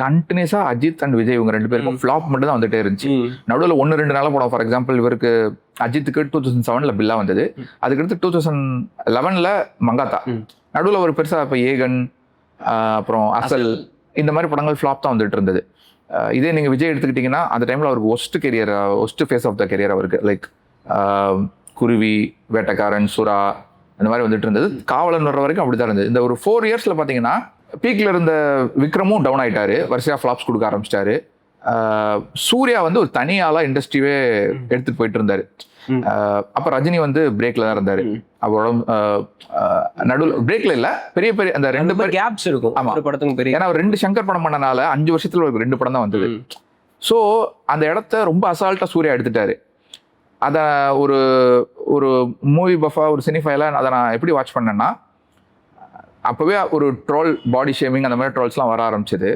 கண்டினியூஸா அஜித் அண்ட் விஜய் இவங்க 2 பேருக்கும் ஃபிளாப் மட்டும் தான் வந்துட்டே இருந்துச்சு. நடுவில் 1-2 நாளா படம். ஃபார் எக்ஸாம்பிள் இவருக்கு அஜித்துக்கு 2007 பில்லா வந்தது. அதுக்கடுத்து 2011 மங்காத்தா. நடுவில் ஒரு பெருசா இப்போ ஏகன், அப்புறம் அசல், இந்த மாதிரி படங்கள் ஃபிளாப் தான் வந்துட்டு இருந்தது. இதே நீங்க விஜய் எடுத்துக்கிட்டீங்கன்னா அந்த டைம்ல அவருக்கு worst phase of the career அவருக்கு. லைக் குருவி, வேட்டைக்காரன், சுறா, அந்த மாதிரி வந்துட்டு இருந்தது. காவலன் வர்ற வரைக்கும் அப்படிதான் இருந்தது. இந்த ஒரு 4 இயர்ஸ்ல பாத்தீங்கன்னா பீக்ல இருந்த விக்ரமும் டவுன் ஆயிட்டாரு, வரிசையா ஃபிளாப்ஸ் கொடுக்க ஆரம்பிச்சிட்டாரு. சூர்யா வந்து ஒரு தனியாளா இண்டஸ்ட்ரியே எடுத்துட்டு போயிட்டு இருந்தாரு. அப்ப ரஜினி வந்து பிரேக்ல தான் இருந்தாரு. அவரோட நடுவில் பிரேக்ல இல்ல, பெரிய பெரிய அந்த 2 பேர் கேப்ஸ் இருக்கும். ஆமா, படத்துக்கு பெரிய, ஏன்னா அவர் 2 சங்கர் படம் பண்ணனால 5 வருஷத்துல ஒரு 2 படம் தான் வந்தது. ஸோ அந்த இடத்த ரொம்ப அசால்ட்டா சூர்யா எடுத்துட்டாரு. அதை ஒரு மூவி பஃபா, ஒரு சினிஃபைலா அதை நான் எப்படி வாட்ச் பண்ணேன்னா, அப்பவே ஒரு ட்ரோல், பாடி ஷேமிங், அந்த மாதிரி ட்ரோல்ஸ்லாம் வர ஆரம்பிச்சது.